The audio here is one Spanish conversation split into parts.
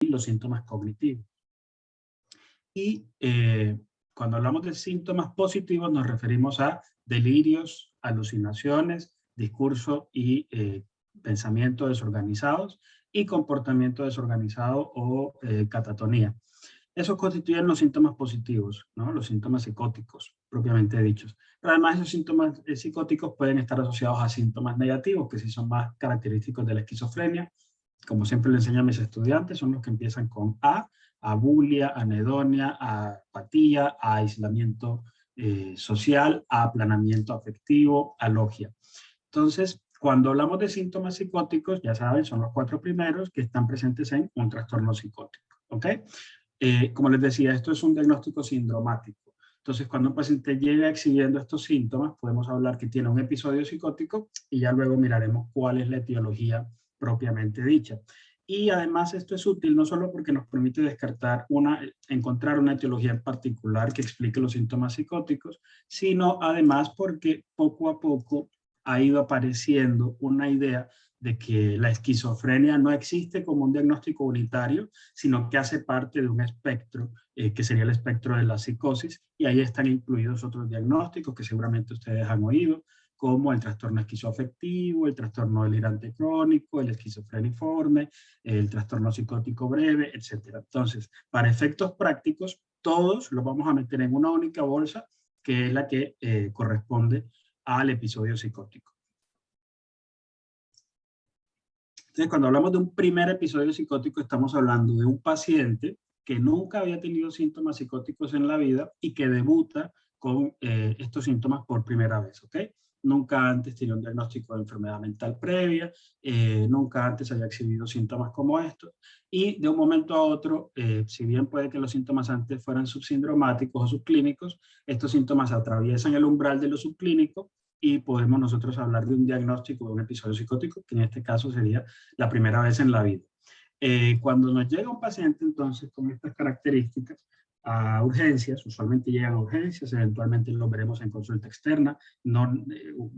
los síntomas cognitivos. Y cuando hablamos de síntomas positivos nos referimos a delirios, alucinaciones, discurso y pensamiento desorganizados y comportamiento desorganizado o catatonía. Esos constituyen los síntomas positivos, ¿no? Los síntomas psicóticos, propiamente dichos. Pero además esos síntomas psicóticos pueden estar asociados a síntomas negativos, que sí son más característicos de la esquizofrenia. Como siempre le enseño a mis estudiantes, son los que empiezan con A, abulia, anedonia, apatía, aislamiento social, aplanamiento afectivo, alogia. Entonces, cuando hablamos de síntomas psicóticos, ya saben, son los 4 primeros que están presentes en un trastorno psicótico, ¿ok? Como les decía, esto es un diagnóstico sindromático. Entonces, cuando un paciente llega exhibiendo estos síntomas, podemos hablar que tiene un episodio psicótico y ya luego miraremos cuál es la etiología propiamente dicha. Y además esto es útil no solo porque nos permite encontrar una etiología en particular que explique los síntomas psicóticos, sino además porque poco a poco ha ido apareciendo una idea de que la esquizofrenia no existe como un diagnóstico unitario, sino que hace parte de un espectro, que sería el espectro de la psicosis, y ahí están incluidos otros diagnósticos que seguramente ustedes han oído, como el trastorno esquizoafectivo, el trastorno delirante crónico, el esquizofreniforme, el trastorno psicótico breve, etc. Entonces, para efectos prácticos, todos los vamos a meter en una única bolsa, que es la que corresponde al episodio psicótico. Entonces, cuando hablamos de un primer episodio psicótico, estamos hablando de un paciente que nunca había tenido síntomas psicóticos en la vida y que debuta con estos síntomas por primera vez, ¿ok? Nunca antes tenía un diagnóstico de enfermedad mental previa, nunca antes había exhibido síntomas como estos, y de un momento a otro, si bien puede que los síntomas antes fueran subsindromáticos o subclínicos, estos síntomas atraviesan el umbral de lo subclínico y podemos nosotros hablar de un diagnóstico de un episodio psicótico, que en este caso sería la primera vez en la vida. Cuando nos llega un paciente entonces con estas características a urgencias, usualmente llegan a urgencias, eventualmente lo veremos en consulta externa, no,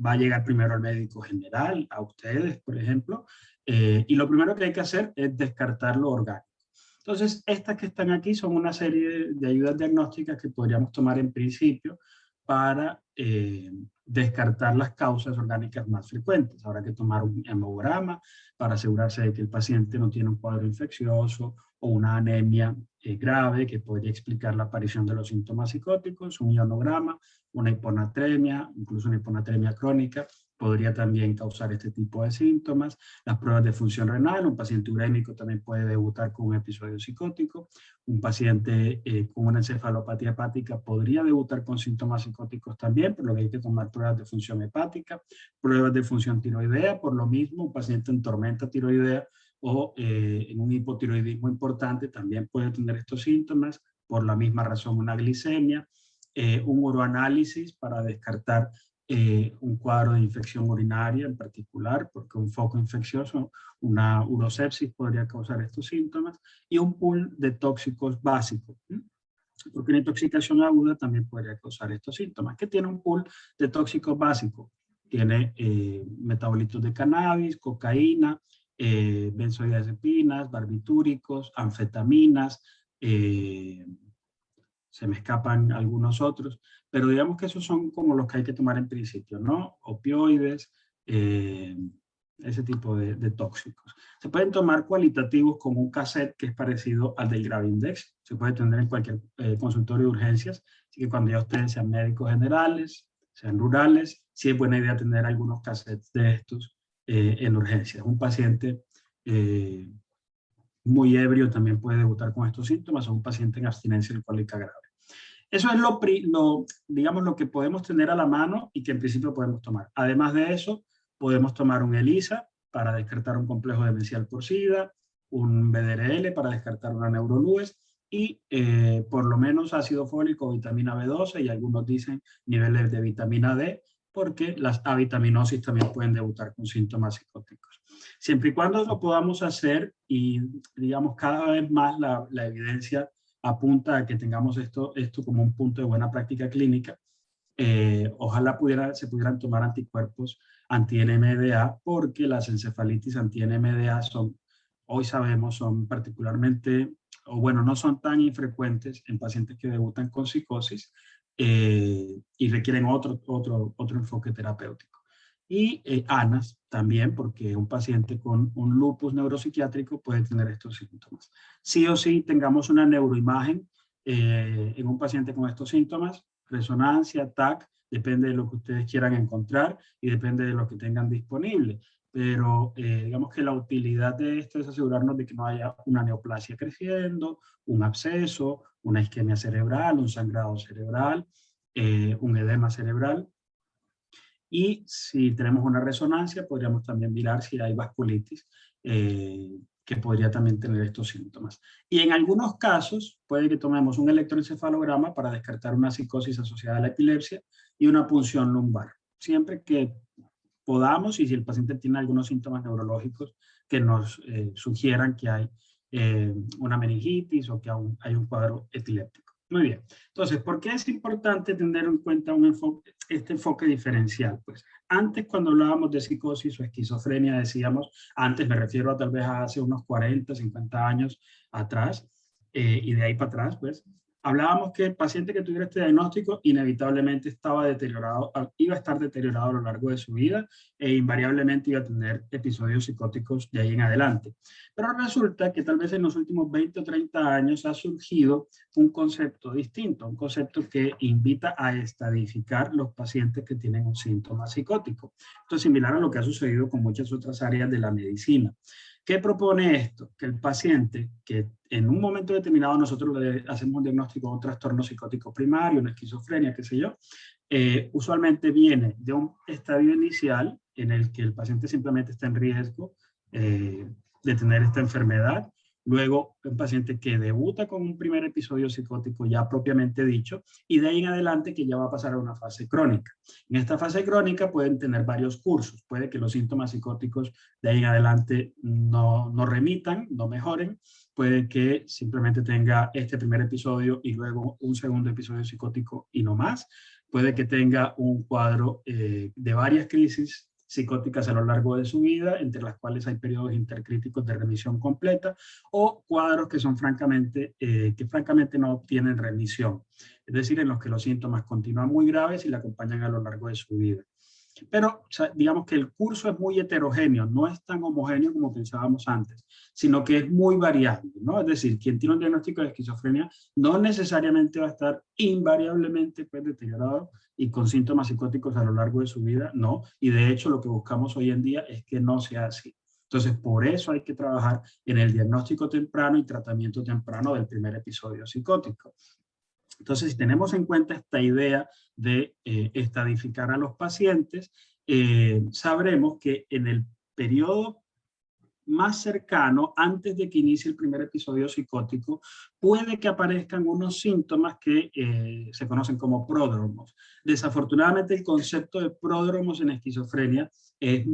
va a llegar primero al médico general, a ustedes, por ejemplo, y lo primero que hay que hacer es descartar lo orgánico. Entonces, estas que están aquí son una serie de ayudas diagnósticas que podríamos tomar en principio para descartar las causas orgánicas más frecuentes. Habrá que tomar un hemograma para asegurarse de que el paciente no tiene un cuadro infeccioso o una anemia grave que podría explicar la aparición de los síntomas psicóticos, un ionograma, una hiponatremia, incluso una hiponatremia crónica, podría también causar este tipo de síntomas. Las pruebas de función renal, un paciente urémico también puede debutar con un episodio psicótico. Un paciente con una encefalopatía hepática podría debutar con síntomas psicóticos también, por lo que hay que tomar pruebas de función hepática, pruebas de función tiroidea, por lo mismo, un paciente en tormenta tiroidea o en un hipotiroidismo importante también puede tener estos síntomas, por la misma razón una glicemia, un uroanálisis para descartar un cuadro de infección urinaria en particular, porque un foco infeccioso, una urosepsis podría causar estos síntomas, y un pool de tóxicos básicos, porque una intoxicación aguda también podría causar estos síntomas. ¿Qué tiene un pool de tóxicos básicos? Tiene metabolitos de cannabis, cocaína, benzodiazepinas, barbitúricos, anfetaminas, se me escapan algunos otros, pero digamos que esos son como los que hay que tomar en principio, ¿no? Opioides, ese tipo de tóxicos. Se pueden tomar cualitativos como un cassette que es parecido al del Gravindex, se puede tener en cualquier consultorio de urgencias, así que cuando ya ustedes sean médicos generales, sean rurales, sí es buena idea tener algunos cassettes de estos en urgencias. Un paciente muy ebrio también puede debutar con estos síntomas, o un paciente en abstinencia alcohólica grave. Eso es digamos, lo que podemos tener a la mano y que en principio podemos tomar. Además de eso, podemos tomar un ELISA para descartar un complejo demencial por SIDA, un BDRL para descartar una neurolues y por lo menos ácido fólico, vitamina B12 y algunos dicen niveles de vitamina D, porque las avitaminosis también pueden debutar con síntomas psicóticos. Siempre y cuando lo podamos hacer y digamos cada vez más la evidencia apunta a que tengamos esto como un punto de buena práctica clínica, ojalá se pudieran tomar anticuerpos anti-NMDA, porque las encefalitis anti-NMDA son hoy sabemos son particularmente, o bueno, no son tan infrecuentes en pacientes que debutan con psicosis y requieren otro enfoque terapéutico. Y ANAS también, porque un paciente con un lupus neuropsiquiátrico puede tener estos síntomas. Sí o sí, tengamos una neuroimagen en un paciente con estos síntomas, resonancia, TAC, depende de lo que ustedes quieran encontrar y depende de lo que tengan disponible. Pero digamos que la utilidad de esto es asegurarnos de que no haya una neoplasia creciendo, un absceso, una isquemia cerebral, un sangrado cerebral, un edema cerebral. Y si tenemos una resonancia, podríamos también mirar si hay vasculitis, que podría también tener estos síntomas. Y en algunos casos, puede que tomemos un electroencefalograma para descartar una psicosis asociada a la epilepsia y una punción lumbar. Siempre que podamos y si el paciente tiene algunos síntomas neurológicos que nos sugieran que hay una meningitis o que hay un cuadro epiléptico. Muy bien. Entonces, ¿por qué es importante tener en cuenta este enfoque diferencial? Pues antes, cuando hablábamos de psicosis o esquizofrenia, decíamos, antes me refiero a tal vez a hace unos 40, 50 años atrás, y de ahí para atrás, pues, hablábamos que el paciente que tuviera este diagnóstico inevitablemente estaba deteriorado, iba a estar deteriorado a lo largo de su vida e invariablemente iba a tener episodios psicóticos de ahí en adelante. Pero resulta que tal vez en los últimos 20 o 30 años ha surgido un concepto distinto, un concepto que invita a estadificar los pacientes que tienen un síntoma psicótico. Esto es similar a lo que ha sucedido con muchas otras áreas de la medicina. ¿Qué propone esto? Que el paciente, que en un momento determinado nosotros le hacemos un diagnóstico de un trastorno psicótico primario, una esquizofrenia, qué sé yo, usualmente viene de un estadio inicial en el que el paciente simplemente está en riesgo de tener esta enfermedad. Luego, un paciente que debuta con un primer episodio psicótico ya propiamente dicho, y de ahí en adelante que ya va a pasar a una fase crónica. En esta fase crónica pueden tener varios cursos. Puede que los síntomas psicóticos de ahí en adelante no remitan, no mejoren. Puede que simplemente tenga este primer episodio y luego un segundo episodio psicótico y no más. Puede que tenga un cuadro de varias crisis psicóticas a lo largo de su vida, entre las cuales hay periodos intercríticos de remisión completa, o cuadros que son francamente no obtienen remisión, es decir, en los que los síntomas continúan muy graves y la acompañan a lo largo de su vida. Pero o sea, digamos que el curso es muy heterogéneo, no es tan homogéneo como pensábamos antes, sino que es muy variable, ¿no? Es decir, quien tiene un diagnóstico de esquizofrenia no necesariamente va a estar invariablemente pues, deteriorado y con síntomas psicóticos a lo largo de su vida, no. Y de hecho lo que buscamos hoy en día es que no sea así. Entonces, por eso hay que trabajar en el diagnóstico temprano y tratamiento temprano del primer episodio psicótico. Entonces, si tenemos en cuenta esta idea de estadificar a los pacientes, sabremos que en el periodo más cercano, antes de que inicie el primer episodio psicótico, puede que aparezcan unos síntomas que se conocen como pródromos. Desafortunadamente, el concepto de pródromos en esquizofrenia es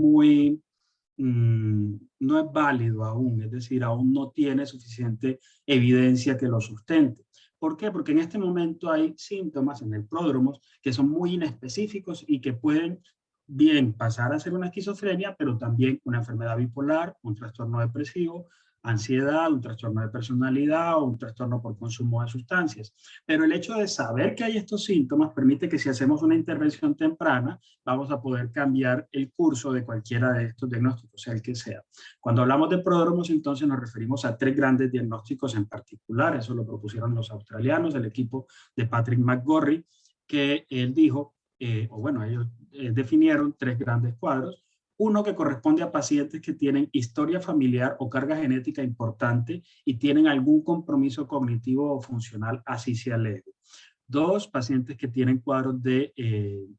no es válido aún, es decir, aún no tiene suficiente evidencia que lo sustente. ¿Por qué? Porque en este momento hay síntomas en el pródromo que son muy inespecíficos y que pueden bien pasar a ser una esquizofrenia, pero también una enfermedad bipolar, un trastorno depresivo, ansiedad, un trastorno de personalidad o un trastorno por consumo de sustancias. Pero el hecho de saber que hay estos síntomas permite que si hacemos una intervención temprana, vamos a poder cambiar el curso de cualquiera de estos diagnósticos, sea el que sea. Cuando hablamos de pródromos, entonces nos referimos a 3 grandes diagnósticos en particular. Eso lo propusieron los australianos, el equipo de Patrick McGorry, que él dijo, ellos definieron 3 grandes cuadros. Uno que corresponde a pacientes que tienen historia familiar o carga genética importante y tienen algún compromiso cognitivo o funcional, así sea leve. 2, pacientes que tienen cuadros de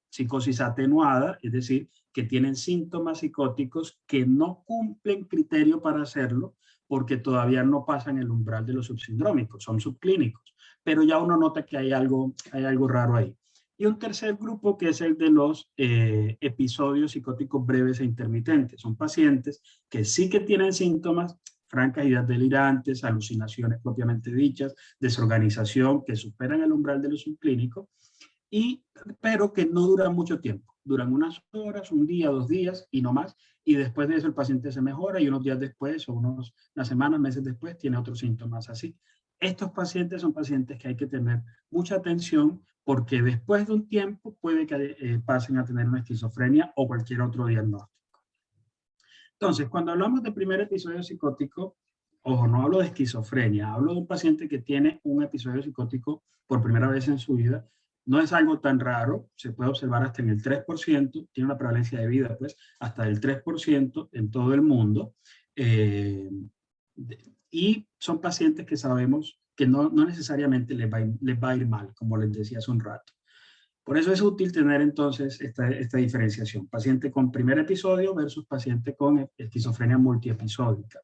psicosis atenuada, es decir, que tienen síntomas psicóticos que no cumplen criterio para hacerlo porque todavía no pasan el umbral de los subsindrómicos, son subclínicos, pero ya uno nota que hay algo raro ahí. Y un tercer grupo que es el de los episodios psicóticos breves e intermitentes. Son pacientes que sí que tienen síntomas, francas ideas delirantes, alucinaciones propiamente dichas, desorganización que superan el umbral de lo subclínico, pero que no duran mucho tiempo. duran unas horas, un día, 2 días y no más, y después de eso el paciente se mejora y unos días después o unas semanas, meses después tiene otros síntomas así. Estos pacientes son pacientes que hay que tener mucha atención porque después de un tiempo puede que pasen a tener una esquizofrenia o cualquier otro diagnóstico. Entonces, cuando hablamos de primer episodio psicótico, ojo, no hablo de esquizofrenia, hablo de un paciente que tiene un episodio psicótico por primera vez en su vida. No es algo tan raro, se puede observar hasta en el 3%, tiene una prevalencia de vida, pues, hasta el 3% en todo el mundo. Y son pacientes que sabemos que no necesariamente les va a ir mal, como les decía hace un rato. Por eso es útil tener entonces esta diferenciación, paciente con primer episodio versus paciente con esquizofrenia multiepisódica.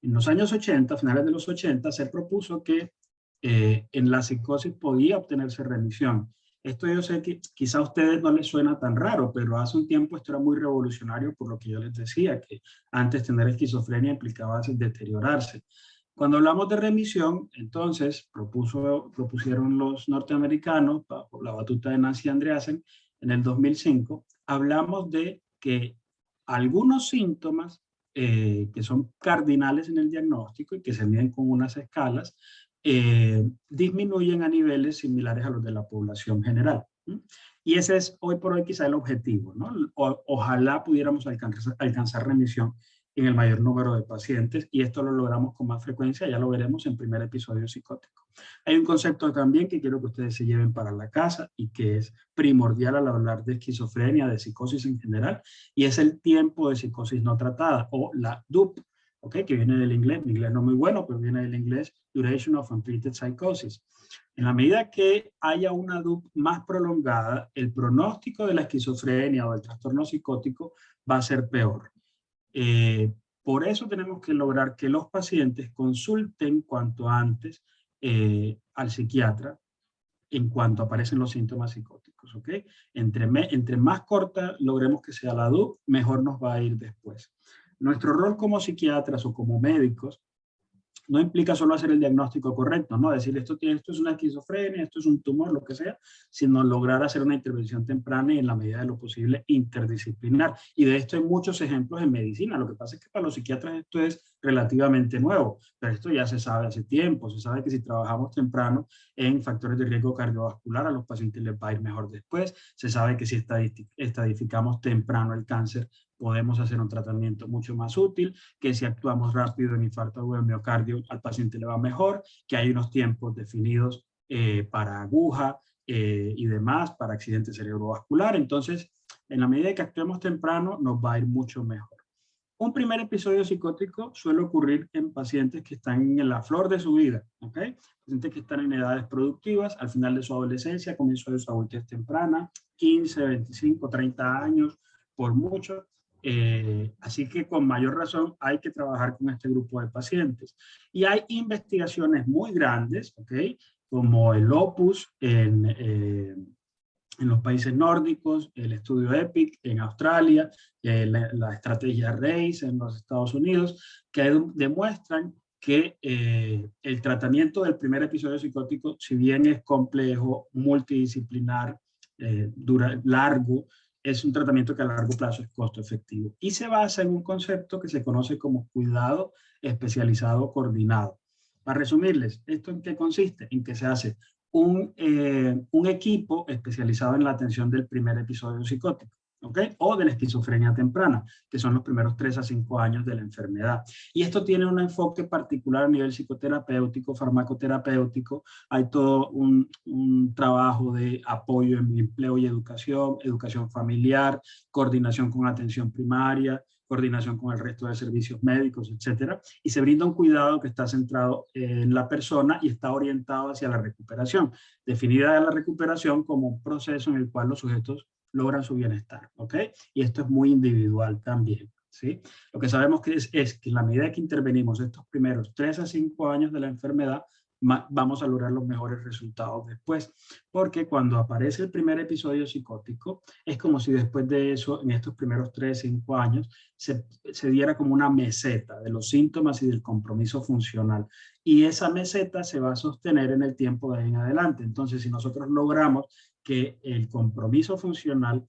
En los años 80, finales de los 80, se propuso que en la psicosis podía obtenerse remisión. Esto yo sé que quizá a ustedes no les suena tan raro, pero hace un tiempo esto era muy revolucionario por lo que yo les decía, que antes tener esquizofrenia implicaba deteriorarse. Cuando hablamos de remisión, entonces propusieron los norteamericanos, bajo la batuta de Nancy Andreasen, en el 2005, hablamos de que algunos síntomas que son cardinales en el diagnóstico y que se miden con unas escalas, disminuyen a niveles similares a los de la población general. Y ese es hoy por hoy quizá el objetivo, ¿no? Ojalá pudiéramos alcanzar remisión en el mayor número de pacientes y esto lo logramos con más frecuencia, ya lo veremos en primer episodio psicótico. Hay un concepto también que quiero que ustedes se lleven para la casa y que es primordial al hablar de esquizofrenia, de psicosis en general, y es el tiempo de psicosis no tratada o la DUP, ¿okay? Que viene del inglés, mi inglés no muy bueno, pero viene del inglés Duration of Untreated Psychosis. En la medida que haya una DUP más prolongada, el pronóstico de la esquizofrenia o del trastorno psicótico va a ser peor. Por eso tenemos que lograr que los pacientes consulten cuanto antes al psiquiatra en cuanto aparecen los síntomas psicóticos, ¿ok? Entre más corta logremos que sea la DUP, mejor nos va a ir después. Nuestro rol como psiquiatras o como médicos no implica solo hacer el diagnóstico correcto, ¿no? Decir esto es una esquizofrenia, esto es un tumor, lo que sea, sino lograr hacer una intervención temprana y en la medida de lo posible interdisciplinar. Y de esto hay muchos ejemplos en medicina. Lo que pasa es que para los psiquiatras esto es relativamente nuevo, pero esto ya se sabe hace tiempo. Se sabe que si trabajamos temprano en factores de riesgo cardiovascular, a los pacientes les va a ir mejor después. Se sabe que si estadificamos temprano el cáncer, podemos hacer un tratamiento mucho más útil, que si actuamos rápido en infarto agudo de miocardio, al paciente le va mejor, que hay unos tiempos definidos para aguja y demás, para accidente cerebrovascular. Entonces, en la medida que actuemos temprano, nos va a ir mucho mejor. Un primer episodio psicótico suele ocurrir en pacientes que están en la flor de su vida, ¿ok? Pacientes que están en edades productivas, al final de su adolescencia, comienzo de su adultez temprana, 15, 25, 30 años, por mucho. Así que con mayor razón hay que trabajar con este grupo de pacientes. Y hay investigaciones muy grandes, ¿ok? Como el Opus en los países nórdicos, el estudio EPIC en Australia, la estrategia RACE en los Estados Unidos, que demuestran que el tratamiento del primer episodio psicótico, si bien es complejo, multidisciplinar, largo, es un tratamiento que a largo plazo es costo efectivo. Y se basa en un concepto que se conoce como cuidado especializado coordinado. Para resumirles, ¿esto en qué consiste? En que se hace un equipo especializado en la atención del primer episodio psicótico, ¿ok? O de la esquizofrenia temprana, que son los primeros 3 a 5 años de la enfermedad. Y esto tiene un enfoque particular a nivel psicoterapéutico, farmacoterapéutico. Hay todo un trabajo de apoyo en empleo y educación familiar, coordinación con atención primaria, coordinación con el resto de servicios médicos, etcétera, y se brinda un cuidado que está centrado en la persona y está orientado hacia la recuperación, definida la recuperación como un proceso en el cual los sujetos logran su bienestar, ¿ok? Y esto es muy individual también, ¿sí? Lo que sabemos que es que en la medida que intervenimos estos primeros 3 a 5 años de la enfermedad, vamos a lograr los mejores resultados después, porque cuando aparece el primer episodio psicótico, es como si después de eso, en estos primeros 3, 5 años, se diera como una meseta de los síntomas y del compromiso funcional. Y esa meseta se va a sostener en el tiempo de ahí en adelante. Entonces, si nosotros logramos que el compromiso funcional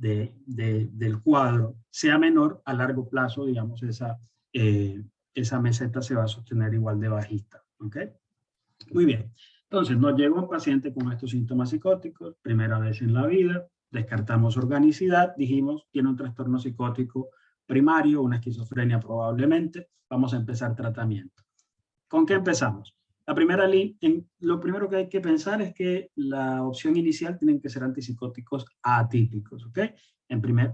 del cuadro sea menor, a largo plazo, digamos, esa meseta se va a sostener igual de bajista. ¿Ok? Muy bien. Entonces, nos llega un paciente con estos síntomas psicóticos, primera vez en la vida, descartamos organicidad, dijimos, tiene un trastorno psicótico primario, una esquizofrenia probablemente, vamos a empezar tratamiento. ¿Con qué empezamos? Lo primero que hay que pensar es que la opción inicial tienen que ser antipsicóticos atípicos, ¿ok?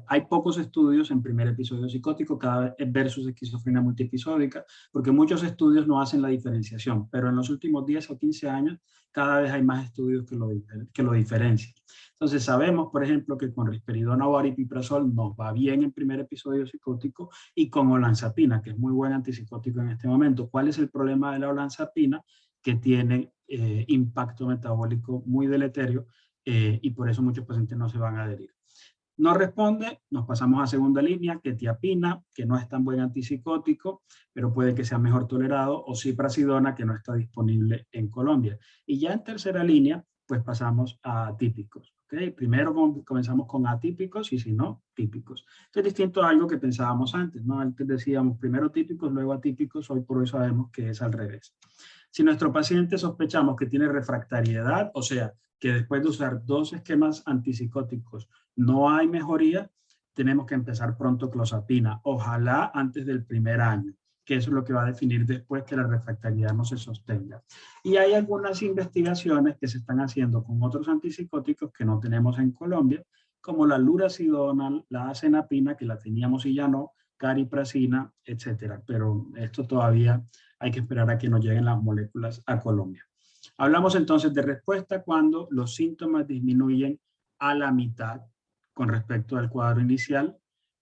Hay pocos estudios en primer episodio psicótico cada vez versus esquizofrenia multiepisódica, porque muchos estudios no hacen la diferenciación, pero en los últimos 10 o 15 años cada vez hay más estudios que lo diferencian. Entonces sabemos, por ejemplo, que con risperidona o aripiprazol nos va bien en primer episodio psicótico y con olanzapina, que es muy buen antipsicótico en este momento. ¿Cuál es el problema de la olanzapina? Que tiene impacto metabólico muy deleterio y por eso muchos pacientes no se van a adherir. No responde, nos pasamos a segunda línea, quetiapina, que no es tan buen antipsicótico, pero puede que sea mejor tolerado, o ciprasidona, que no está disponible en Colombia. Y ya en tercera línea, pues pasamos a atípicos. ¿Okay? Primero comenzamos con atípicos y si no, típicos. Esto es distinto a algo que pensábamos antes, ¿no? Antes decíamos primero típicos, luego atípicos, hoy por hoy sabemos que es al revés. Si nuestro paciente sospechamos que tiene refractariedad, o sea, que después de usar 2 esquemas antipsicóticos no hay mejoría, tenemos que empezar pronto clozapina, ojalá antes del primer año, que eso es lo que va a definir después que la refractariedad no se sostenga. Y hay algunas investigaciones que se están haciendo con otros antipsicóticos que no tenemos en Colombia, como la lurasidona, la acenapina, que la teníamos y ya no, cariprazina, etcétera. Pero esto todavía hay que esperar a que nos lleguen las moléculas a Colombia. Hablamos entonces de respuesta cuando los síntomas disminuyen a la mitad con respecto al cuadro inicial,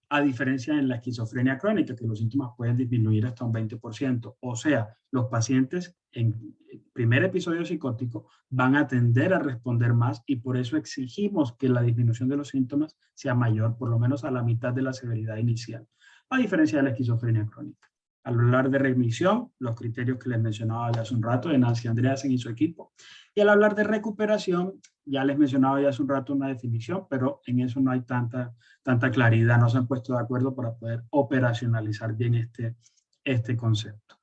a diferencia en la esquizofrenia crónica, que los síntomas pueden disminuir hasta un 20%. O sea, los pacientes en primer episodio psicótico van a tender a responder más y por eso exigimos que la disminución de los síntomas sea mayor, por lo menos a la mitad de la severidad inicial, a diferencia de la esquizofrenia crónica. Al hablar de remisión, los criterios que les mencionaba ya hace un rato de Nancy Andreasen y su equipo. Y al hablar de recuperación, ya les mencionaba ya hace un rato una definición, pero en eso no hay tanta claridad, no se han puesto de acuerdo para poder operacionalizar bien este concepto.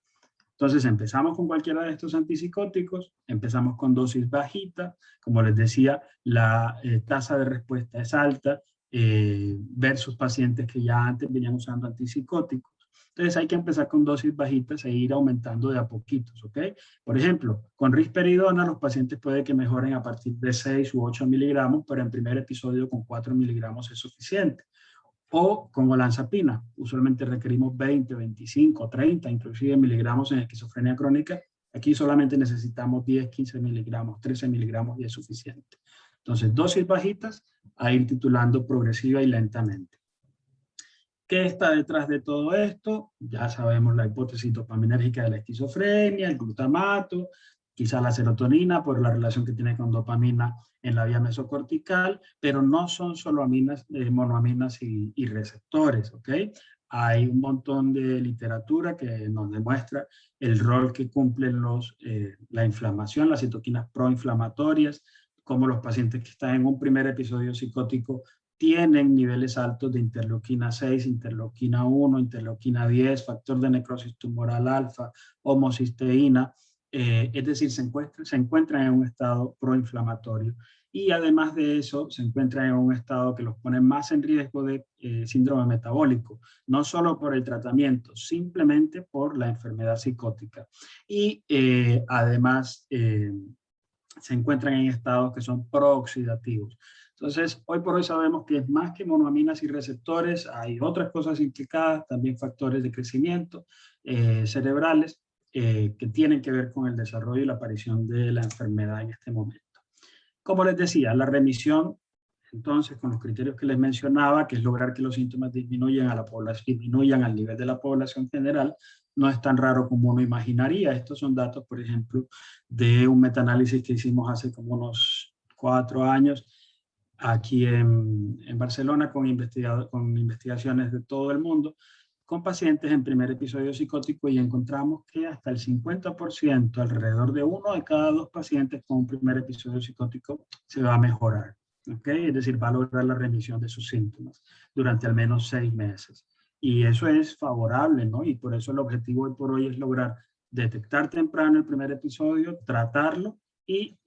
Entonces empezamos con cualquiera de estos antipsicóticos, empezamos con dosis bajita, como les decía, la tasa de respuesta es alta versus pacientes que ya antes venían usando antipsicóticos. Entonces hay que empezar con dosis bajitas e ir aumentando de a poquitos, ¿ok? Por ejemplo, con risperidona los pacientes puede que mejoren a partir de 6 u 8 miligramos, pero en primer episodio con 4 miligramos es suficiente. O con olanzapina, usualmente requerimos 20, 25, 30, inclusive miligramos en esquizofrenia crónica. Aquí solamente necesitamos 10, 15 miligramos, 13 miligramos y es suficiente. Entonces, dosis bajitas a ir titulando progresiva y lentamente. ¿Qué está detrás de todo esto? Ya sabemos la hipótesis dopaminérgica de la esquizofrenia, el glutamato, quizá la serotonina por la relación que tiene con dopamina en la vía mesocortical, pero no son solo monoaminas y receptores, ¿ok? Hay un montón de literatura que nos demuestra el rol que cumplen la inflamación, las citoquinas proinflamatorias, como los pacientes que están en un primer episodio psicótico tienen niveles altos de interleuquina 6, interleuquina 1, interleuquina 10, factor de necrosis tumoral alfa, homocisteína, es decir, se encuentran en un estado proinflamatorio. Y además de eso, se encuentran en un estado que los pone más en riesgo de síndrome metabólico, no solo por el tratamiento, simplemente por la enfermedad psicótica. Y además se encuentran en estados que son prooxidativos. Entonces, hoy por hoy sabemos que es más que monoaminas y receptores, hay otras cosas implicadas, también factores de crecimiento cerebrales que tienen que ver con el desarrollo y la aparición de la enfermedad en este momento. Como les decía, la remisión, entonces, con los criterios que les mencionaba, que es lograr que los síntomas disminuyan al nivel de la población general, no es tan raro como uno imaginaría. Estos son datos, por ejemplo, de un metaanálisis que hicimos hace como unos 4 años, aquí en Barcelona con investigaciones de todo el mundo, con pacientes en primer episodio psicótico y encontramos que hasta el 50%, alrededor de 1 de cada 2 pacientes con un primer episodio psicótico se va a mejorar. ¿ok? Es decir, va a lograr la remisión de sus síntomas durante al menos 6 meses. Y eso es favorable, ¿no? Y por eso el objetivo hoy por hoy es lograr detectar temprano el primer episodio, tratarlo y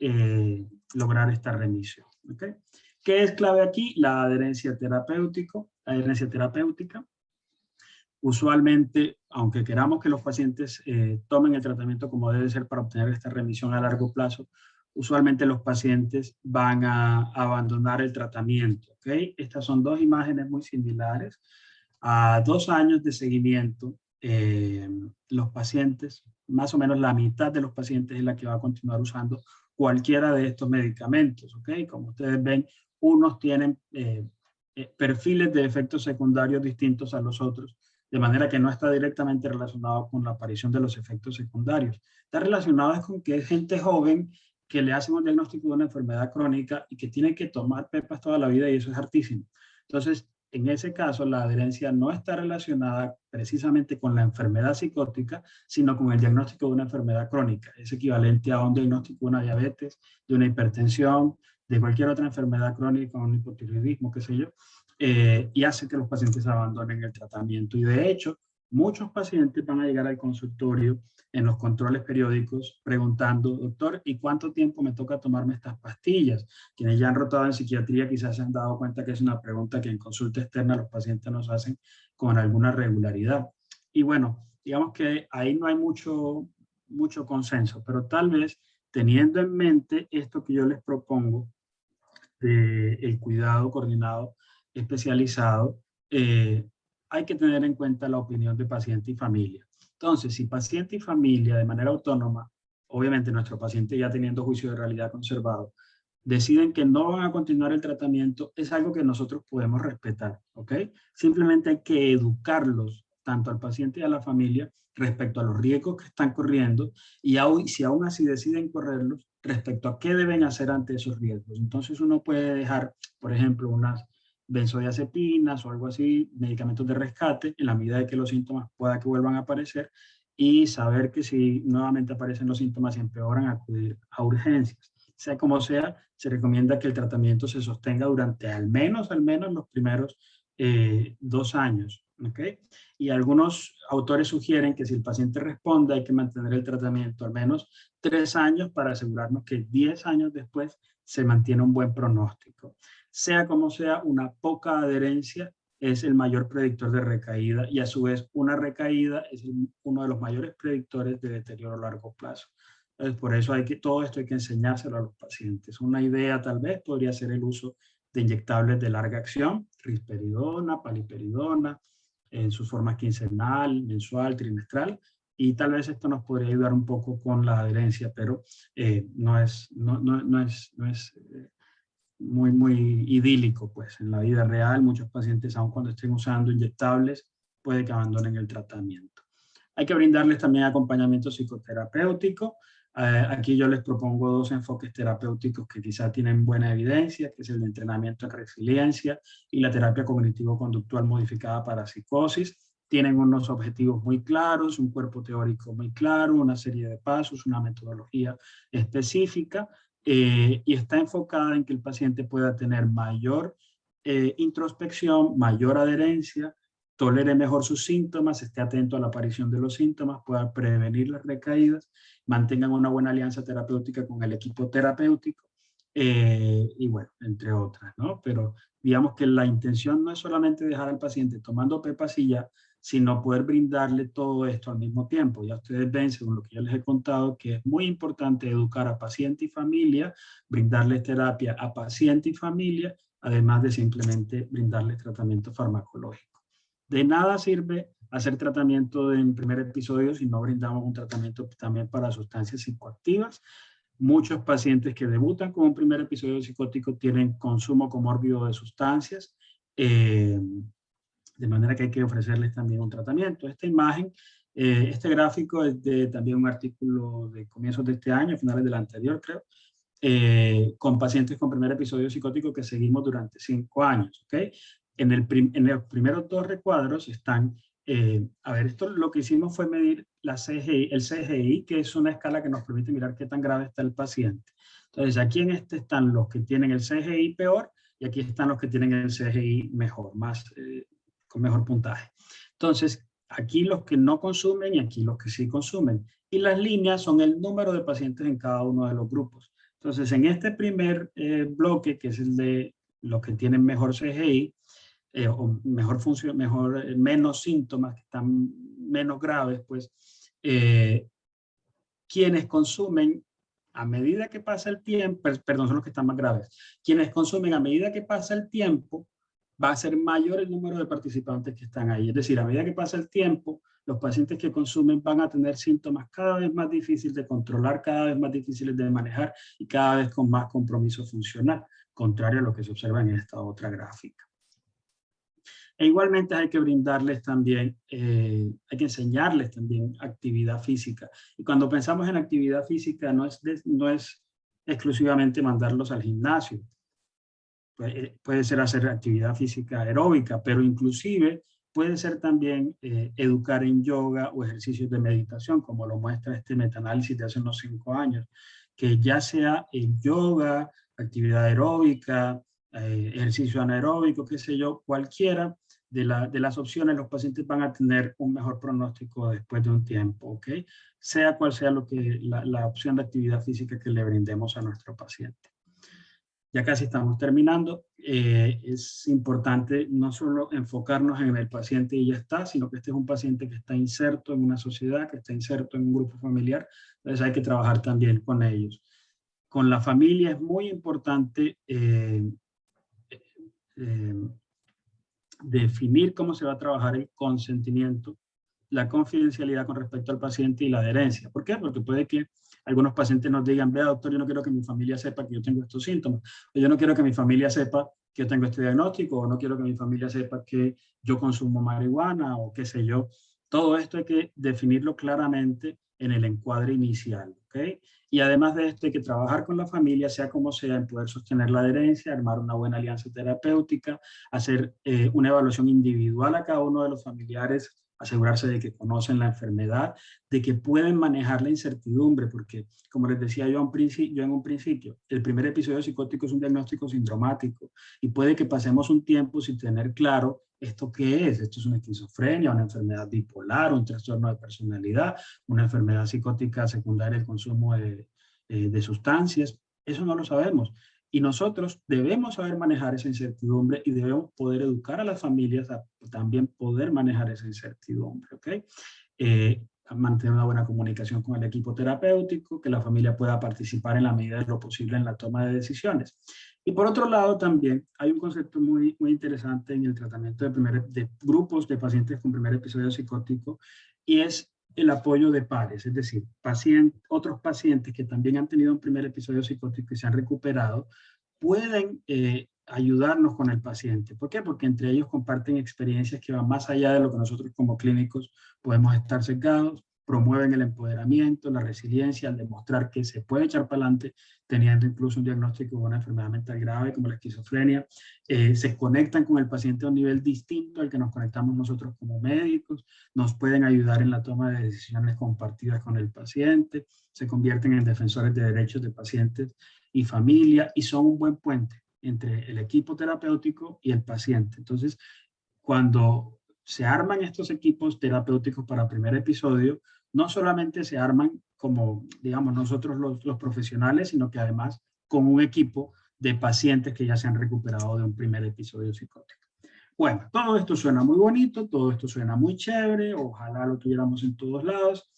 lograr esta remisión, ¿ok? ¿Qué es clave aquí? La adherencia terapéutica. Usualmente, aunque queramos que los pacientes tomen el tratamiento como debe ser para obtener esta remisión a largo plazo, usualmente los pacientes van a abandonar el tratamiento, ¿ok? Estas son dos imágenes muy similares. A 2 años de seguimiento, los pacientes, más o menos la mitad de los pacientes es la que va a continuar usando cualquiera de estos medicamentos, ¿ok? Como ustedes ven, unos tienen perfiles de efectos secundarios distintos a los otros, de manera que no está directamente relacionado con la aparición de los efectos secundarios. Está relacionado con que es gente joven que le hacen un diagnóstico de una enfermedad crónica y que tiene que tomar pepas toda la vida y eso es hartísimo. Entonces, en ese caso, la adherencia no está relacionada precisamente con la enfermedad psicótica, sino con el diagnóstico de una enfermedad crónica. Es equivalente a un diagnóstico de una diabetes, de una hipertensión, de cualquier otra enfermedad crónica, un hipotiroidismo, qué sé yo, y hace que los pacientes abandonen el tratamiento. Y de hecho, muchos pacientes van a llegar al consultorio en los controles periódicos preguntando, doctor, ¿y cuánto tiempo me toca tomarme estas pastillas? Quienes ya han rotado en psiquiatría quizás se han dado cuenta que es una pregunta que en consulta externa los pacientes nos hacen con alguna regularidad. Y bueno, digamos que ahí no hay mucho consenso, pero tal vez teniendo en mente esto que yo les propongo, del cuidado coordinado especializado, hay que tener en cuenta la opinión de paciente y familia. Entonces, si paciente y familia de manera autónoma, obviamente nuestro paciente ya teniendo juicio de realidad conservado, deciden que no van a continuar el tratamiento, es algo que nosotros podemos respetar, ¿ok? Simplemente hay que educarlos, tanto al paciente y a la familia, respecto a los riesgos que están corriendo y si aún así deciden correrlos, respecto a qué deben hacer ante esos riesgos. Entonces uno puede dejar, por ejemplo, unas benzodiazepinas o algo así, medicamentos de rescate, en la medida de que los síntomas pueda que vuelvan a aparecer y saber que si nuevamente aparecen los síntomas y empeoran, acudir a urgencias. Sea como sea, se recomienda que el tratamiento se sostenga durante al menos los primeros 2 años. ¿Okay? Y algunos autores sugieren que si el paciente responde hay que mantener el tratamiento al menos 3 años para asegurarnos que 10 años después se mantiene un buen pronóstico. Sea como sea, una poca adherencia es el mayor predictor de recaída y a su vez una recaída es uno de los mayores predictores de deterioro a largo plazo. Entonces, por eso todo esto hay que enseñárselo a los pacientes. Una idea tal vez podría ser el uso de inyectables de larga acción, risperidona, paliperidona, en sus formas quincenal, mensual, trimestral, y tal vez esto nos podría ayudar un poco con la adherencia, pero no es muy idílico, pues. En la vida real, muchos pacientes, aun cuando estén usando inyectables, puede que abandonen el tratamiento. Hay que brindarles también acompañamiento psicoterapéutico. Aquí yo les propongo 2 enfoques terapéuticos que quizá tienen buena evidencia, que es el de entrenamiento en resiliencia y la terapia cognitivo-conductual modificada para psicosis. Tienen unos objetivos muy claros, un cuerpo teórico muy claro, una serie de pasos, una metodología específica, y está enfocada en que el paciente pueda tener mayor introspección, mayor adherencia, tolere mejor sus síntomas, esté atento a la aparición de los síntomas, pueda prevenir las recaídas, mantengan una buena alianza terapéutica con el equipo terapéutico, y bueno, entre otras, ¿no? Pero digamos que la intención no es solamente dejar al paciente tomando pepas y ya, sino poder brindarle todo esto al mismo tiempo. Ya ustedes ven, según lo que yo les he contado, que es muy importante educar a paciente y familia, brindarles terapia a paciente y familia, además de simplemente brindarles tratamiento farmacológico. De nada sirve hacer tratamiento en primer episodio si no brindamos un tratamiento también para sustancias psicoactivas. Muchos pacientes que debutan con un primer episodio psicótico tienen consumo comórbido de sustancias, de manera que hay que ofrecerles también un tratamiento. Esta imagen, este gráfico es de también un artículo de comienzos de este año, finales del anterior creo, con pacientes con primer episodio psicótico que seguimos durante 5 años. ¿Okay? En los primeros 2 recuadros están A ver, esto lo que hicimos fue medir el CGI, que es una escala que nos permite mirar qué tan grave está el paciente. Entonces, aquí en este están los que tienen el CGI peor y aquí están los que tienen el CGI mejor, con mejor puntaje. Entonces, aquí los que no consumen y aquí los que sí consumen. Y las líneas son el número de pacientes en cada uno de los grupos. Entonces, en este primer bloque, que es el de los que tienen mejor CGI, o mejor función, menos síntomas, que están menos graves, pues quienes consumen a medida que pasa el tiempo, perdón, son los que están más graves, quienes consumen a medida que pasa el tiempo, va a ser mayor el número de participantes que están ahí. Es decir, a medida que pasa el tiempo, los pacientes que consumen van a tener síntomas cada vez más difíciles de controlar, cada vez más difíciles de manejar y cada vez con más compromiso funcional, contrario a lo que se observa en esta otra gráfica. E igualmente hay que brindarles también, hay que enseñarles también actividad física. Y cuando pensamos en actividad física no es exclusivamente mandarlos al gimnasio. Puede ser hacer actividad física aeróbica, pero inclusive puede ser también educar en yoga o ejercicios de meditación, como lo muestra este metaanálisis de hace unos 5 años, que ya sea en yoga, actividad aeróbica, ejercicio anaeróbico, qué sé yo, cualquiera de las opciones, los pacientes van a tener un mejor pronóstico después de un tiempo, ¿ok? Sea cual sea la opción de actividad física que le brindemos a nuestro paciente. Ya casi estamos terminando. Es importante no solo enfocarnos en el paciente y ya está, sino que este es un paciente que está inserto en una sociedad, que está inserto en un grupo familiar, entonces hay que trabajar también con ellos. Con la familia es muy importante definir cómo se va a trabajar el consentimiento, la confidencialidad con respecto al paciente y la adherencia. ¿Por qué? Porque puede que algunos pacientes nos digan, vea doctor, yo no quiero que mi familia sepa que yo tengo estos síntomas, o yo no quiero que mi familia sepa que yo tengo este diagnóstico, o no quiero que mi familia sepa que yo consumo marihuana, o qué sé yo. Todo esto hay que definirlo claramente en el encuadre inicial, ¿ok? Y además de esto hay que trabajar con la familia, sea como sea, en poder sostener la adherencia, armar una buena alianza terapéutica, hacer una evaluación individual a cada uno de los familiares, asegurarse de que conocen la enfermedad, de que pueden manejar la incertidumbre, porque como les decía yo en un principio, el primer episodio psicótico es un diagnóstico sindromático y puede que pasemos un tiempo sin tener claro esto qué es. Esto es una esquizofrenia, una enfermedad bipolar, un trastorno de personalidad, una enfermedad psicótica secundaria al consumo de sustancias. Eso no lo sabemos. Y nosotros debemos saber manejar esa incertidumbre y debemos poder educar a las familias a también poder manejar esa incertidumbre, ¿ok? Mantener una buena comunicación con el equipo terapéutico, que la familia pueda participar en la medida de lo posible en la toma de decisiones. Y por otro lado también hay un concepto muy interesante en el tratamiento de grupos de pacientes con primer episodio psicótico y es el apoyo de pares, es decir, otros pacientes que también han tenido un primer episodio psicótico y se han recuperado, pueden ayudarnos con el paciente. ¿Por qué? Porque entre ellos comparten experiencias que van más allá de lo que nosotros como clínicos podemos estar sesgados, promueven el empoderamiento, la resiliencia, al demostrar que se puede echar para adelante teniendo incluso un diagnóstico de una enfermedad mental grave como la esquizofrenia, se conectan con el paciente a un nivel distinto al que nos conectamos nosotros como médicos, nos pueden ayudar en la toma de decisiones compartidas con el paciente, se convierten en defensores de derechos de pacientes y familia y son un buen puente entre el equipo terapéutico y el paciente. Entonces, cuando se arman estos equipos terapéuticos para primer episodio, no solamente se arman como, digamos, nosotros los profesionales, sino que además con un equipo de pacientes que ya se han recuperado de un primer episodio psicótico. Bueno, todo esto suena muy bonito, todo esto suena muy chévere, ojalá lo tuviéramos en todos lados,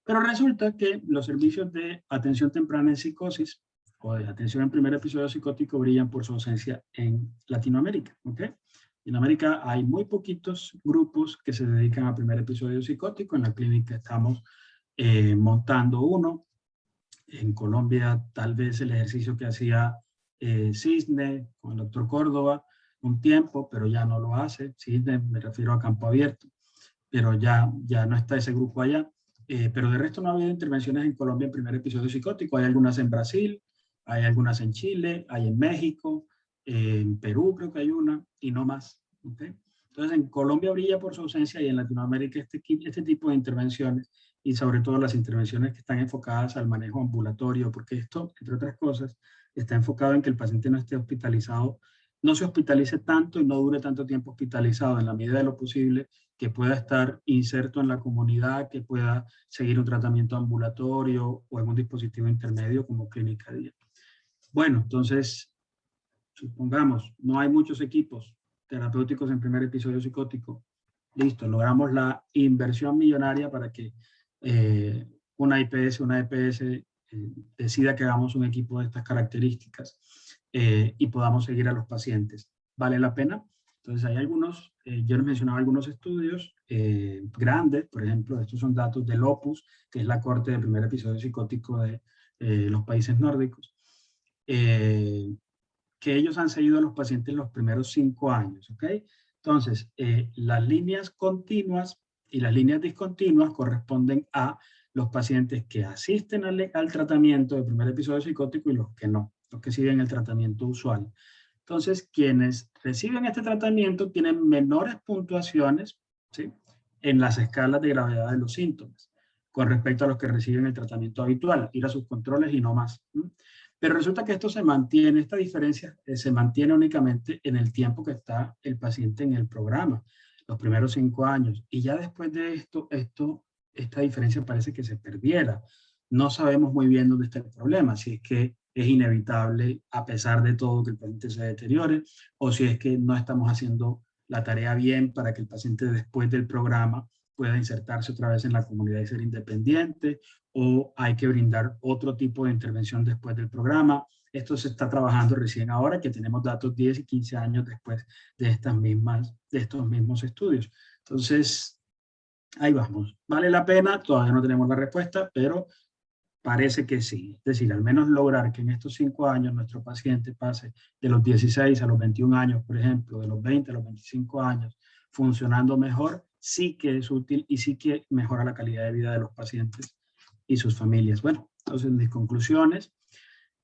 pero resulta que los servicios de atención temprana en psicosis o de atención en primer episodio psicótico brillan por su ausencia en Latinoamérica, ¿ok? En América hay muy poquitos grupos que se dedican a primer episodio psicótico. En la clínica estamos montando uno. En Colombia, tal vez el ejercicio que hacía Cisne con el doctor Córdoba un tiempo, pero ya no lo hace. Cisne, me refiero a Campo Abierto, pero ya no está ese grupo allá. Pero de resto no ha habido intervenciones en Colombia en primer episodio psicótico. Hay algunas en Brasil, hay algunas en Chile, hay en México, en Perú creo que hay una, y no más. ¿Okay? Entonces, en Colombia brilla por su ausencia y en Latinoamérica este tipo de intervenciones y sobre todo las intervenciones que están enfocadas al manejo ambulatorio, porque esto, entre otras cosas, está enfocado en que el paciente no esté hospitalizado, no se hospitalice tanto y no dure tanto tiempo hospitalizado en la medida de lo posible, que pueda estar inserto en la comunidad, que pueda seguir un tratamiento ambulatorio o en un dispositivo intermedio como clínica día. Bueno, entonces, supongamos, no hay muchos equipos terapéuticos en primer episodio psicótico. Listo, logramos la inversión millonaria para que una IPS, una EPS decida que hagamos un equipo de estas características y podamos seguir a los pacientes. ¿Vale la pena? Entonces hay algunos, yo les mencionaba algunos estudios grandes, por ejemplo, estos son datos del Opus, que es la corte del primer episodio psicótico de los países nórdicos, que ellos han seguido a los pacientes los primeros 5 años, ¿ok? Entonces, las líneas continuas y las líneas discontinuas corresponden a los pacientes que asisten al tratamiento del primer episodio psicótico y los que no, los que siguen el tratamiento usual. Entonces, quienes reciben este tratamiento tienen menores puntuaciones, ¿sí?, en las escalas de gravedad de los síntomas con respecto a los que reciben el tratamiento habitual, ir a sus controles y no más. Pero resulta que esto se mantiene, esta diferencia se mantiene únicamente en el tiempo que está el paciente en el programa, los primeros 5 años. Y ya después de esta diferencia parece que se perdiera. No sabemos muy bien dónde está el problema, si es que es inevitable a pesar de todo que el paciente se deteriore, o si es que no estamos haciendo la tarea bien para que el paciente después del programa pueda insertarse otra vez en la comunidad y ser independiente, o hay que brindar otro tipo de intervención después del programa. Esto se está trabajando recién ahora, que tenemos datos 10 y 15 años después de estos mismos estudios. Entonces, ahí vamos. ¿Vale la pena? Todavía no tenemos la respuesta, pero parece que sí. Es decir, al menos lograr que en estos 5 años nuestro paciente pase de los 16 a los 21 años, por ejemplo, de los 20 a los 25 años, funcionando mejor, sí que es útil y sí que mejora la calidad de vida de los pacientes y sus familias. Bueno, entonces mis conclusiones: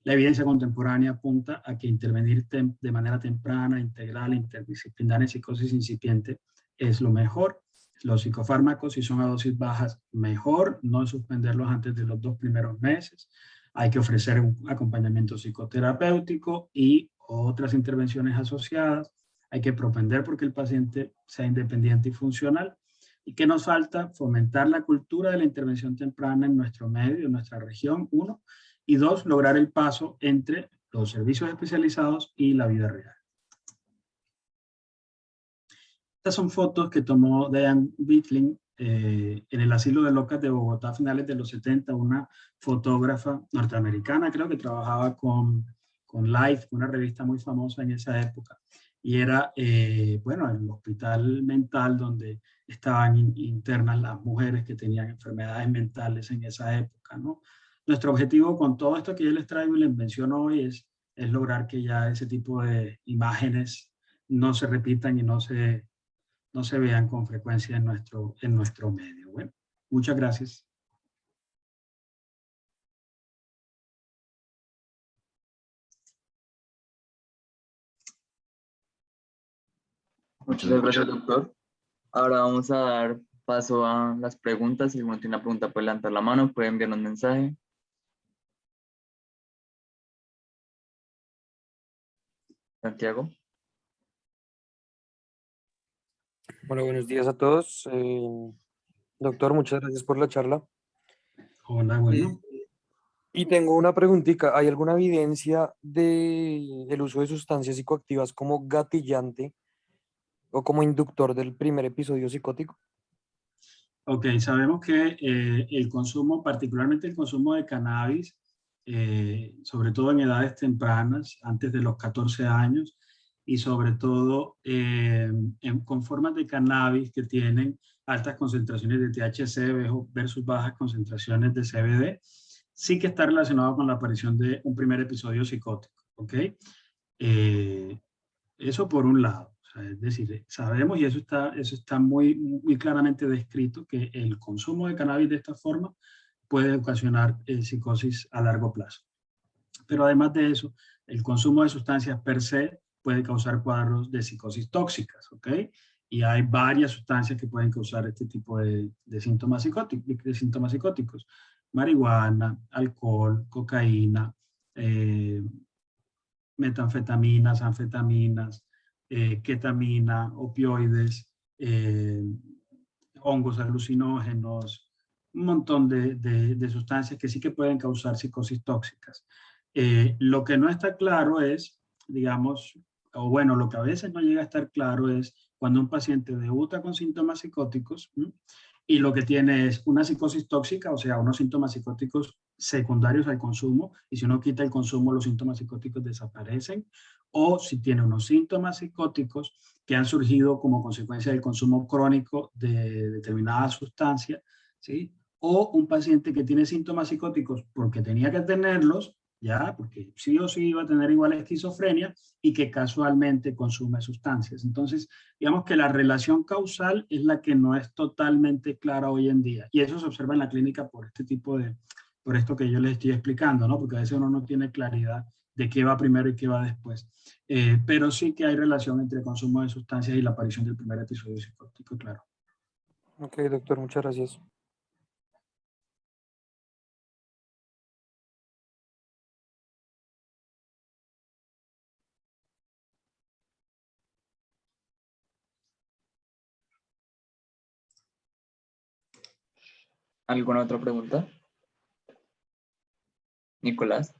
la evidencia contemporánea apunta a que intervenir de manera temprana, integral, interdisciplinaria en psicosis incipiente es lo mejor. Los psicofármacos, si son a dosis bajas, mejor no suspenderlos antes de los 2 primeros meses. Hay que ofrecer un acompañamiento psicoterapéutico y otras intervenciones asociadas. Hay que propender porque el paciente sea independiente y funcional. ¿Y qué nos falta? Fomentar la cultura de la intervención temprana en nuestro medio, en nuestra región, 1. Y 2, lograr el paso entre los servicios especializados y la vida real. Estas son fotos que tomó Diane Bittling en el asilo de locas de Bogotá a finales de los 70, una fotógrafa norteamericana, creo que trabajaba con Life, una revista muy famosa en esa época. Y era, bueno, el hospital mental donde estaban internas las mujeres que tenían enfermedades mentales en esa época, ¿no? Nuestro objetivo con todo esto que yo les traigo y les menciono hoy es lograr que ya ese tipo de imágenes no se repitan y no se vean con frecuencia en nuestro medio. Bueno, muchas gracias. Muchas gracias, doctor. Ahora vamos a dar paso a las preguntas. Si alguno tiene una pregunta puede levantar la mano, puede enviar un mensaje. Santiago. Bueno, buenos días a todos. Doctor, muchas gracias por la charla. Hola, bueno. Y tengo una preguntita. ¿Hay alguna evidencia del uso de sustancias psicoactivas como gatillante o como inductor del primer episodio psicótico? Ok, sabemos que el consumo, particularmente el consumo de cannabis, sobre todo en edades tempranas, antes de los 14 años, y sobre todo con formas de cannabis que tienen altas concentraciones de THC versus bajas concentraciones de CBD, sí que está relacionado con la aparición de un primer episodio psicótico, ¿ok? Eso por un lado. O sea, es decir, sabemos, y eso está muy, muy claramente descrito, que el consumo de cannabis de esta forma puede ocasionar psicosis a largo plazo. Pero además de eso, el consumo de sustancias per se puede causar cuadros de psicosis tóxicas, ¿ok? y hay varias sustancias que pueden causar este tipo de síntomas psicóticos. Marihuana, alcohol, cocaína, metanfetaminas, anfetaminas, ketamina, opioides, hongos alucinógenos, un montón de sustancias que sí que pueden causar psicosis tóxicas. Lo que no está claro es, digamos, o bueno, lo que a veces no llega a estar claro es cuando un paciente debuta con síntomas psicóticos y lo que tiene es una psicosis tóxica, o sea, unos síntomas psicóticos secundarios al consumo, y si uno quita el consumo, los síntomas psicóticos desaparecen, o si tiene unos síntomas psicóticos que han surgido como consecuencia del consumo crónico de determinadas sustancias, ¿sí? O un paciente que tiene síntomas psicóticos porque tenía que tenerlos, ya, porque sí o sí iba a tener igual esquizofrenia y que casualmente consume sustancias. Entonces, digamos que la relación causal es la que no es totalmente clara hoy en día. Y eso se observa en la clínica por este tipo por esto que yo les estoy explicando, ¿no? Porque a veces uno no tiene claridad de qué va primero y qué va después. Pero sí que hay relación entre el consumo de sustancias y la aparición del primer episodio psicótico, claro. Ok, doctor, muchas gracias. ¿Alguna otra pregunta? Nicolás.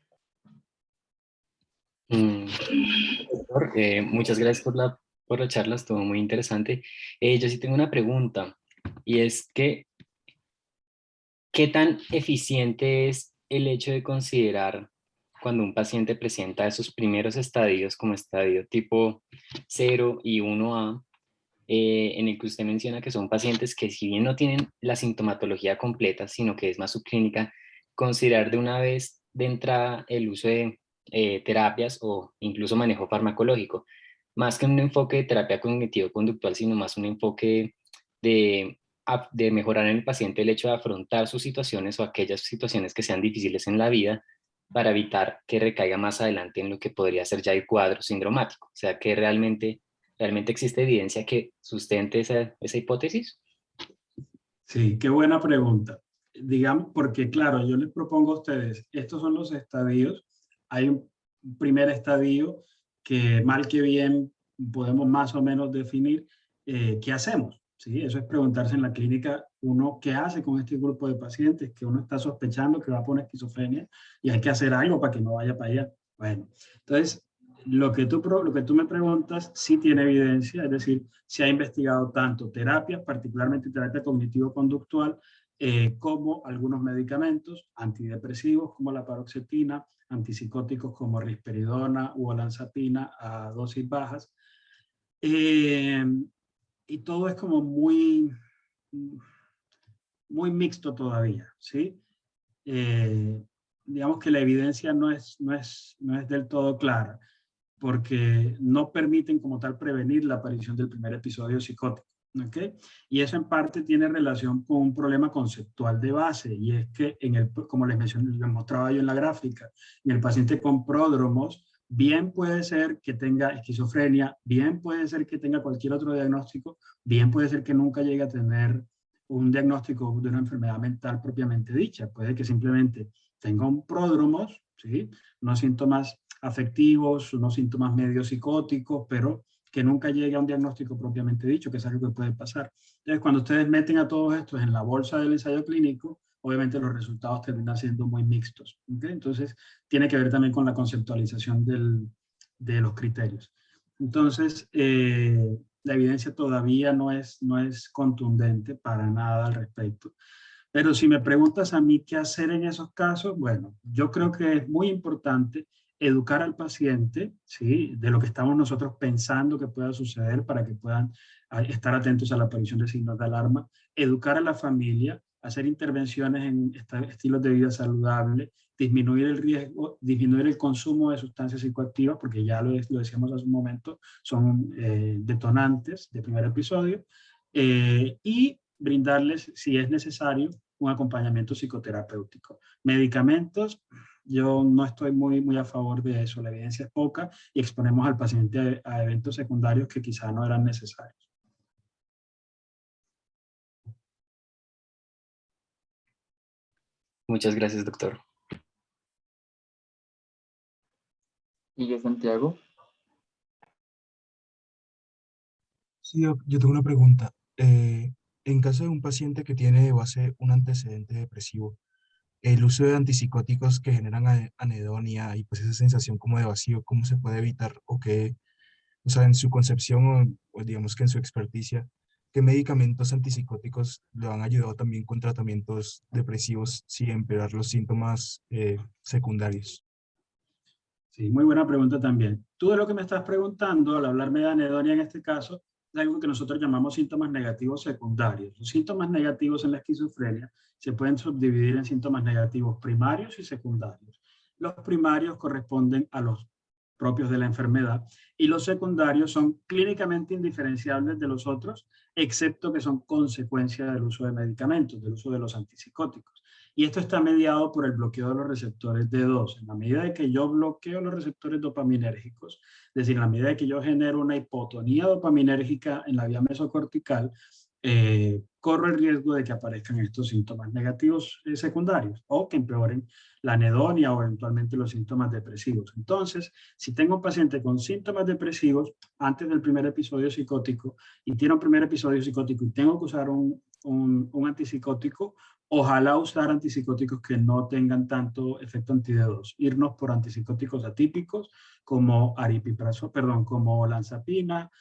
Doctor, muchas gracias por la charla, estuvo muy interesante. Yo sí tengo una pregunta y es que, ¿qué tan eficiente es el hecho de considerar cuando un paciente presenta esos primeros estadios como estadio tipo 0 y 1A, en el que usted menciona que son pacientes que si bien no tienen la sintomatología completa, sino que es más subclínica, considerar de una vez de entrada el uso de terapias o incluso manejo farmacológico, más que un enfoque de terapia cognitivo-conductual, sino más un enfoque de mejorar en el paciente el hecho de afrontar sus situaciones o aquellas situaciones que sean difíciles en la vida para evitar que recaiga más adelante en lo que podría ser ya el cuadro sindromático. O sea, que realmente existe evidencia que sustente esa hipótesis. Sí, qué buena pregunta. Digamos, porque claro, yo les propongo a ustedes, estos son los estadios. Hay un primer estadio que mal que bien podemos más o menos definir qué hacemos. ¿Sí? Eso es preguntarse en la clínica uno qué hace con este grupo de pacientes que uno está sospechando que va a poner esquizofrenia y hay que hacer algo para que no vaya para allá. Bueno, entonces lo que tú me preguntas sí tiene evidencia, es decir, se ha investigado tanto terapias, particularmente terapia cognitivo-conductual, como algunos medicamentos antidepresivos como la paroxetina, antipsicóticos como risperidona u olanzapina a dosis bajas. Y todo es como muy mixto todavía, ¿sí? Digamos que la evidencia no es del todo clara, porque no permiten como tal prevenir la aparición del primer episodio psicótico. ¿Okay? Y eso en parte tiene relación con un problema conceptual de base, y es que, como les mostraba yo en la gráfica, en el paciente con pródromos, bien puede ser que tenga esquizofrenia, bien puede ser que tenga cualquier otro diagnóstico, bien puede ser que nunca llegue a tener un diagnóstico de una enfermedad mental propiamente dicha, puede que simplemente tenga un pródromos, ¿sí? Unos síntomas afectivos, unos síntomas medio psicóticos, pero que nunca llegue a un diagnóstico propiamente dicho, que es algo que puede pasar. Entonces, cuando ustedes meten a todos estos en la bolsa del ensayo clínico, obviamente los resultados terminan siendo muy mixtos. ¿Okay? Entonces, tiene que ver también con la conceptualización de los criterios. Entonces, la evidencia todavía no es contundente para nada al respecto. Pero si me preguntas a mí qué hacer en esos casos, bueno, yo creo que es muy importante educar al paciente, ¿sí? De lo que estamos nosotros pensando que pueda suceder para que puedan estar atentos a la aparición de signos de alarma, educar a la familia, hacer intervenciones en estilos de vida saludable, disminuir el riesgo, disminuir el consumo de sustancias psicoactivas, porque ya lo decíamos hace un momento, son detonantes de primer episodio, y brindarles, si es necesario, un acompañamiento psicoterapéutico. Medicamentos, yo no estoy muy a favor de eso, la evidencia es poca y exponemos al paciente a eventos secundarios que quizá no eran necesarios. Muchas gracias, doctor. ¿Y Santiago? Sí, yo tengo una pregunta. En caso de un paciente que tiene de base un antecedente depresivo, el uso de antipsicóticos que generan anedonia y pues esa sensación como de vacío, ¿cómo se puede evitar? O que, o sea, en su concepción o digamos que en su experticia, ¿qué medicamentos antipsicóticos le han ayudado también con tratamientos depresivos sin empeorar los síntomas secundarios? Sí, muy buena pregunta también. Tú de lo que me estás preguntando, al hablarme de anedonia en este caso, es algo que nosotros llamamos síntomas negativos secundarios. Los síntomas negativos en la esquizofrenia se pueden subdividir en síntomas negativos primarios y secundarios. Los primarios corresponden a los propios de la enfermedad y los secundarios son clínicamente indiferenciables de los otros, excepto que son consecuencia del uso de medicamentos, del uso de los antipsicóticos. Y esto está mediado por el bloqueo de los receptores D2. En la medida de que yo bloqueo los receptores dopaminérgicos, es decir, en la medida de que yo genero una hipotonía dopaminérgica en la vía mesocortical, corro el riesgo de que aparezcan estos síntomas negativos secundarios o que empeoren la anedonia o eventualmente los síntomas depresivos. Entonces, si tengo un paciente con síntomas depresivos antes del primer episodio psicótico y tiene un primer episodio psicótico y tengo que usar un antipsicótico, ojalá usar antipsicóticos que no tengan tanto efecto anti-D2. Irnos por antipsicóticos atípicos como como lanzapina,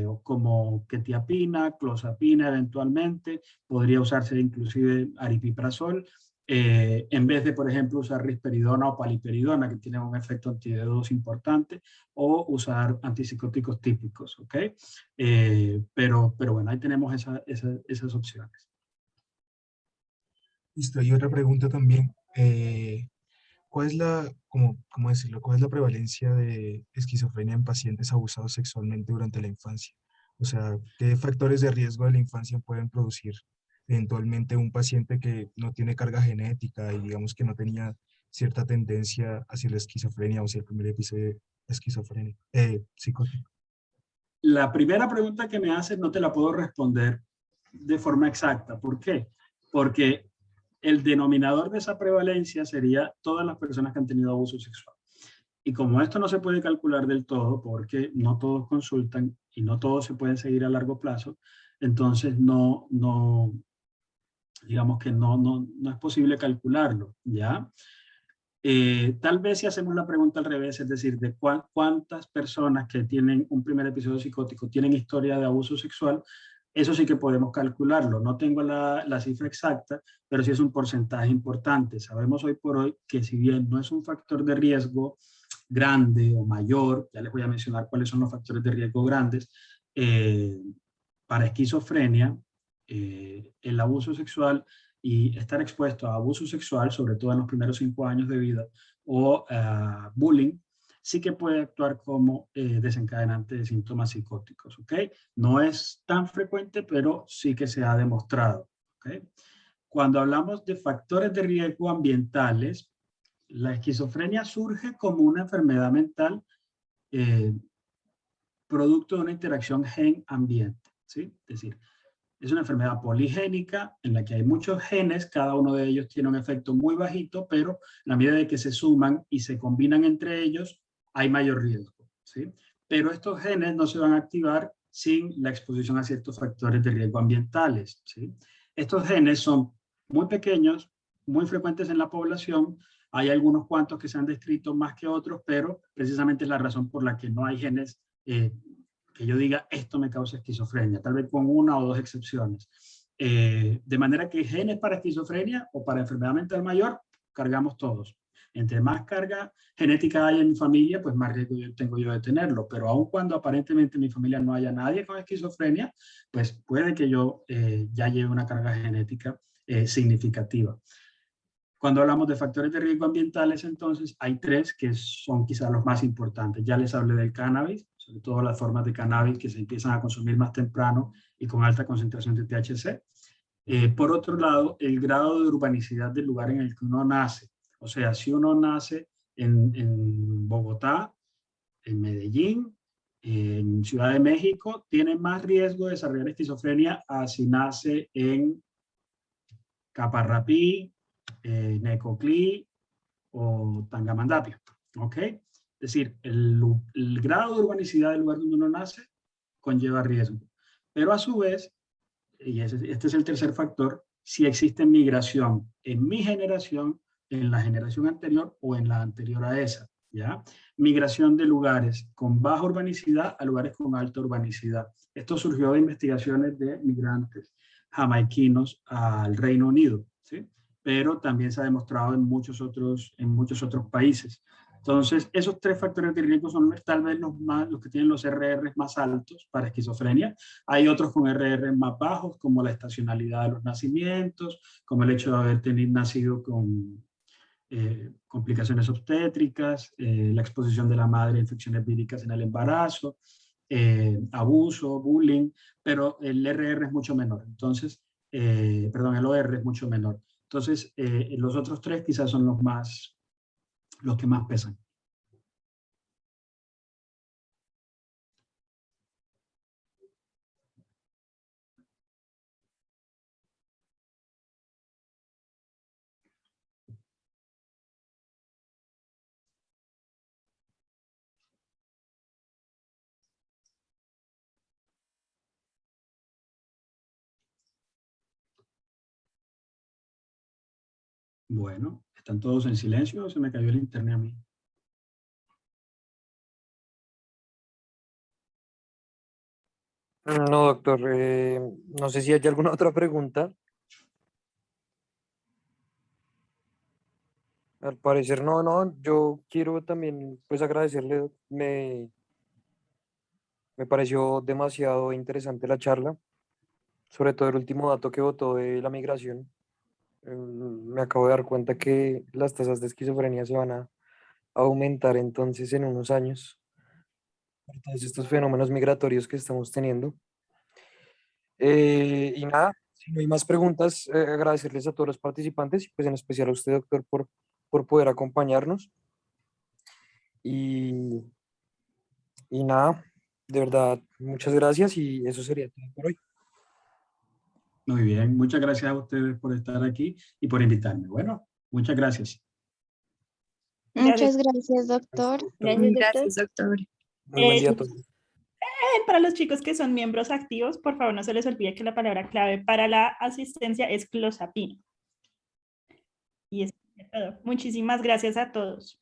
o como quetiapina, clozapina eventualmente. Podría usarse inclusive aripiprazol. En vez de, por ejemplo, usar risperidona o paliperidona, que tienen un efecto anti-D2 importante, o usar antipsicóticos típicos, ¿ok? Pero bueno, ahí tenemos esas opciones. Listo, y otra pregunta también. ¿Cuál es cómo decirlo? ¿Cuál es la prevalencia de esquizofrenia en pacientes abusados sexualmente durante la infancia? O sea, ¿qué factores de riesgo de la infancia pueden producir eventualmente un paciente que no tiene carga genética y digamos que no tenía cierta tendencia hacia la esquizofrenia o hacia el primer episodio de esquizofrenia, psicótico? La primera pregunta que me haces no te la puedo responder de forma exacta. ¿Por qué? Porque el denominador de esa prevalencia sería todas las personas que han tenido abuso sexual. Y como esto no se puede calcular del todo, porque no todos consultan y no todos se pueden seguir a largo plazo, entonces digamos que no es posible calcularlo, ¿ya? Tal vez si hacemos la pregunta al revés, es decir, de cuántas personas que tienen un primer episodio psicótico tienen historia de abuso sexual, eso sí que podemos calcularlo. No tengo la cifra exacta, pero sí es un porcentaje importante. Sabemos hoy por hoy que si bien no es un factor de riesgo grande o mayor, ya les voy a mencionar cuáles son los factores de riesgo grandes, para esquizofrenia, el abuso sexual y estar expuesto a abuso sexual, sobre todo en los primeros 5 años de vida, o bullying, sí que puede actuar como desencadenante de síntomas psicóticos, ¿ok? No es tan frecuente, pero sí que se ha demostrado, ¿ok? Cuando hablamos de factores de riesgo ambientales, la esquizofrenia surge como una enfermedad mental producto de una interacción gen-ambiente, ¿sí? Es decir, es una enfermedad poligénica en la que hay muchos genes, cada uno de ellos tiene un efecto muy bajito, pero en la medida de que se suman y se combinan entre ellos, hay mayor riesgo, ¿sí? Pero estos genes no se van a activar sin la exposición a ciertos factores de riesgo ambientales, ¿sí? Estos genes son muy pequeños, muy frecuentes en la población, hay algunos cuantos que se han descrito más que otros, pero precisamente es la razón por la que no hay genes que yo diga, esto me causa esquizofrenia, tal vez con 1 o 2 excepciones. De manera que genes para esquizofrenia o para enfermedad mental mayor, cargamos todos. Entre más carga genética hay en mi familia, pues más riesgo tengo yo de tenerlo. Pero aun cuando aparentemente en mi familia no haya nadie con esquizofrenia, pues puede que yo ya lleve una carga genética significativa. Cuando hablamos de factores de riesgo ambientales, entonces, hay 3 que son quizás los más importantes. Ya les hablé del cannabis, sobre todo las formas de cannabis que se empiezan a consumir más temprano y con alta concentración de THC. Por otro lado, el grado de urbanicidad del lugar en el que uno nace. O sea, si uno nace en Bogotá, en Medellín, en Ciudad de México, tiene más riesgo de desarrollar esquizofrenia a si nace en Caparrapí, Necoclí o Tangamandapio, ¿ok? Es decir, el grado de urbanicidad del lugar donde uno nace conlleva riesgo. Pero a su vez, y este es el tercer factor, si existe migración en mi generación, en la generación anterior o en la anterior a esa, ¿ya? Migración de lugares con baja urbanicidad a lugares con alta urbanicidad. Esto surgió de investigaciones de migrantes jamaiquinos al Reino Unido, ¿sí? Pero también se ha demostrado en muchos otros países. Entonces, esos tres factores de riesgo son tal vez los que tienen los RR más altos para esquizofrenia. Hay otros con RR más bajos, como la estacionalidad de los nacimientos, como el hecho de haber nacido con complicaciones obstétricas, la exposición de la madre a infecciones víricas en el embarazo, abuso, bullying, pero el RR es mucho menor. Entonces, perdón, el OR es mucho menor. Entonces, los otros tres quizás son los que más pesan. Bueno, ¿están todos en silencio o se me cayó el internet a mí? No, doctor, no sé si hay alguna otra pregunta. Al parecer no, yo quiero también pues agradecerle, me pareció demasiado interesante la charla, sobre todo el último dato que botó de la migración. Me acabo de dar cuenta que las tasas de esquizofrenia se van a aumentar entonces en unos años por todos estos fenómenos migratorios que estamos teniendo. Y nada, si no hay más preguntas, agradecerles a todos los participantes y pues en especial a usted, doctor, por poder acompañarnos. Y, y nada, de verdad, muchas gracias y eso sería todo por hoy. Muy bien, muchas gracias a ustedes por estar aquí y por invitarme. Bueno, muchas gracias. Muchas gracias, doctor. Gracias, doctor. Gracias, doctor. Muy buen día a todos. Para los chicos que son miembros activos, por favor no se les olvide que la palabra clave para la asistencia es clozapina. Y eso es todo. Muchísimas gracias a todos.